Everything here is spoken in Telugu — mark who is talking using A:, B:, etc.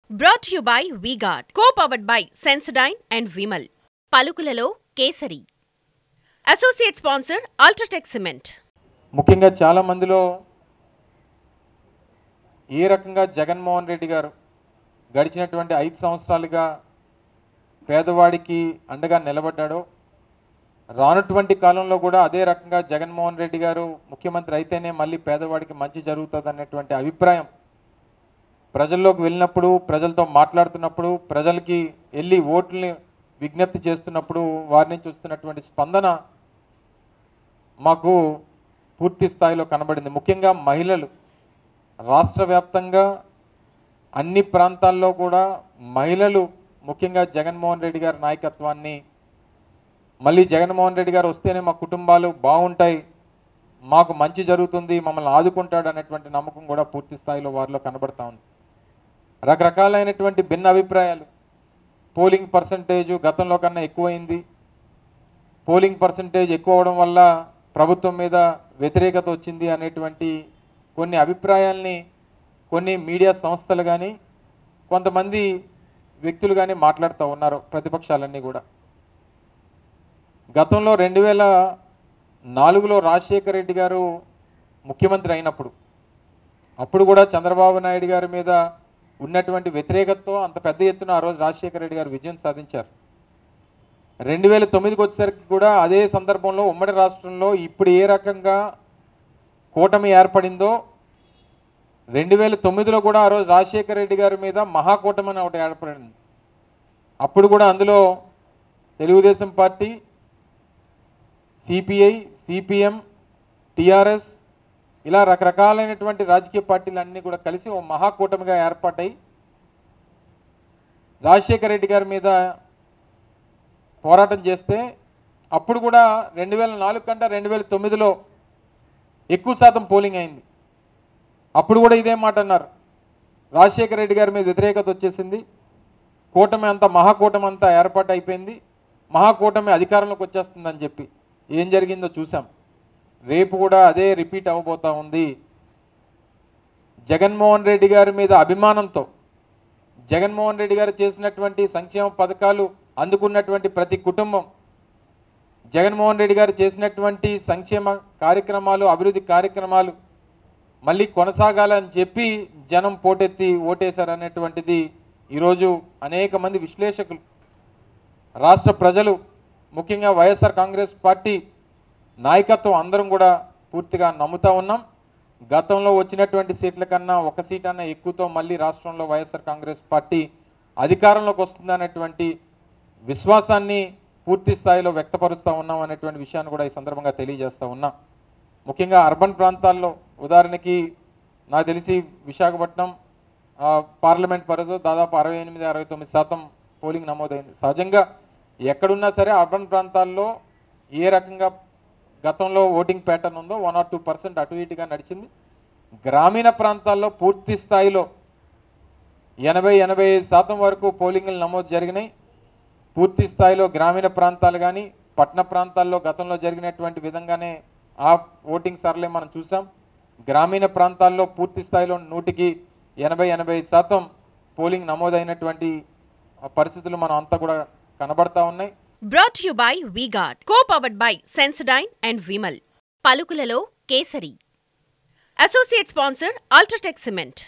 A: Brought to you by V-Guard, co-powered by Sensodyne and Vimal. పలుకులలో కేసరి. Associate sponsor UltraTech cement.
B: ముఖ్యంగా చాలా మందిలో ఏ రకంగా జగన్మోహన్ రెడ్డి గారు గడిచినటువంటి 5 సంవత్సరాలుగా పేదవాడికి అండగా నిలబడ్డాడో, రానటువంటి కాలంలో కూడా అదే రకంగా జగన్మోహన్ రెడ్డి గారు ముఖ్యమంత్రి అయితేనే మళ్ళీ పేదవాడికి మంచి జరుగుతుంది అన్నటువంటి అభిప్రాయం ప్రజల్లోకి వెళ్ళినప్పుడు, ప్రజలతో మాట్లాడుతున్నప్పుడు, ప్రజలకి వెళ్ళి ఓట్లని విజ్ఞప్తి చేస్తున్నప్పుడు వారి నుంచి వస్తున్నటువంటి స్పందన మాకు పూర్తి స్థాయిలో కనబడింది. ముఖ్యంగా మహిళలు రాష్ట్ర వ్యాప్తంగా అన్ని ప్రాంతాల్లో కూడా మహిళలు ముఖ్యంగా జగన్మోహన్ రెడ్డి గారి నాయకత్వాన్ని, మళ్ళీ జగన్మోహన్ రెడ్డి గారు వస్తేనే మా కుటుంబాలు బాగుంటాయి, మాకు మంచి జరుగుతుంది, మమ్మల్ని ఆదుకుంటాడు అనేటువంటి నమ్మకం కూడా పూర్తి స్థాయిలో వారిలో కనబడతా ఉంది. రకరకాలైనటువంటి భిన్న అభిప్రాయాలు. పోలింగ్ పర్సంటేజు గతంలో కన్నా ఎక్కువైంది, పోలింగ్ పర్సంటేజ్ ఎక్కువ అవడం వల్ల ప్రభుత్వం మీద వ్యతిరేకత వచ్చింది అనేటువంటి కొన్ని అభిప్రాయాల్ని కొన్ని మీడియా సంస్థలు కానీ కొంతమంది వ్యక్తులు కానీ మాట్లాడుతూ ఉన్నారు, ప్రతిపక్షాలన్నీ కూడా. గతంలో 2004లో రాజశేఖర రెడ్డి గారు ముఖ్యమంత్రి అయినప్పుడు అప్పుడు కూడా చంద్రబాబు నాయుడు గారి మీద ఉన్నటువంటి వ్యతిరేకతతో అంత పెద్ద ఎత్తున ఆ రోజు రాజశేఖర రెడ్డి గారు విజయం సాధించారు. 2009కి వచ్చేసరికి కూడా అదే సందర్భంలో ఉమ్మడి రాష్ట్రంలో ఇప్పుడు ఏ రకంగా కూటమి ఏర్పడిందో 2009లో కూడా ఆ రోజు రాజశేఖర రెడ్డి గారి మీద మహాకూటమి అని ఒకటి ఏర్పడింది. అప్పుడు కూడా అందులో Telugu Desam party, CPI, CPM, TRS ఇలా రకరకాలైనటువంటి రాజకీయ పార్టీలన్నీ కూడా కలిసి ఓ మహాకూటమిగా ఏర్పాటై రాజశేఖర రెడ్డి గారి మీద పోరాటం చేస్తే అప్పుడు కూడా 2004 కంటే 2009లో ఎక్కువ శాతం పోలింగ్ అయింది. అప్పుడు కూడా ఇదే మాట అన్నారు, రాజశేఖర రెడ్డి గారి మీద వ్యతిరేకత వచ్చేసింది, కూటమి అంతా మహాకూటమి అంతా ఏర్పాటు అయిపోయింది, మహాకూటమి అధికారంలోకి వచ్చేస్తుందని చెప్పి. ఏం జరిగిందో చూసాం. రేపు కూడా అదే రిపీట్ అవ్వబోతూ ఉంది. జగన్మోహన్ రెడ్డి గారి మీద అభిమానంతో, జగన్మోహన్ రెడ్డి గారు చేసినటువంటి సంక్షేమ పథకాలు అందుకున్నటువంటి ప్రతి కుటుంబం, జగన్మోహన్ రెడ్డి గారు చేసినటువంటి సంక్షేమ కార్యక్రమాలు, అభివృద్ధి కార్యక్రమాలు మళ్ళీ కొనసాగాలని చెప్పి జనం పోటెత్తి ఓటేశారనేటువంటిది ఈరోజు అనేక మంది విశ్లేషకులు, రాష్ట్ర ప్రజలు, ముఖ్యంగా వైఎస్ఆర్ కాంగ్రెస్ పార్టీ నాయకత్వం అందరం కూడా పూర్తిగా నమ్ముతూ ఉన్నాం. గతంలో వచ్చినటువంటి సీట్ల కన్నా ఒక సీట్ అన్నా ఎక్కువతో మళ్ళీ రాష్ట్రంలో వైఎస్ఆర్ కాంగ్రెస్ పార్టీ అధికారంలోకి వస్తుందనేటువంటి విశ్వాసాన్ని పూర్తి స్థాయిలో వ్యక్తపరుస్తూ ఉన్నాం అనేటువంటి విషయాన్ని కూడా ఈ సందర్భంగా తెలియజేస్తూ ఉన్నాం. ముఖ్యంగా అర్బన్ ప్రాంతాల్లో ఉదాహరణకి నాకు తెలిసి విశాఖపట్నం పార్లమెంట్ పరిధిలో దాదాపు 68-69% పోలింగ్ నమోదైంది. సహజంగా ఎక్కడున్నా సరే అర్బన్ ప్రాంతాల్లో ఏ రకంగా గతంలో ఓటింగ్ ప్యాటర్న్ ఉందో 1 or 2% అటు ఇటుగా నడిచింది. గ్రామీణ ప్రాంతాల్లో పూర్తి స్థాయిలో 80-85% వరకు పోలింగ్లు నమోదు జరిగినాయి. పూర్తి స్థాయిలో గ్రామీణ ప్రాంతాలు కానీ పట్టణ ప్రాంతాల్లో గతంలో జరిగినటువంటి విధంగానే ఆ ఓటింగ్ సరళి మనం చూసాం. గ్రామీణ ప్రాంతాల్లో పూర్తి స్థాయిలో 100కి 80-85% పోలింగ్ నమోదైనటువంటి పరిస్థితులు మనం అంతా కూడా కనబడతా ఉన్నాయి.
A: Brought to you by V-Guard, co-powered by Sensodyne and Vimal. పలుకులలో కేసరి. Associate sponsor UltraTech cement.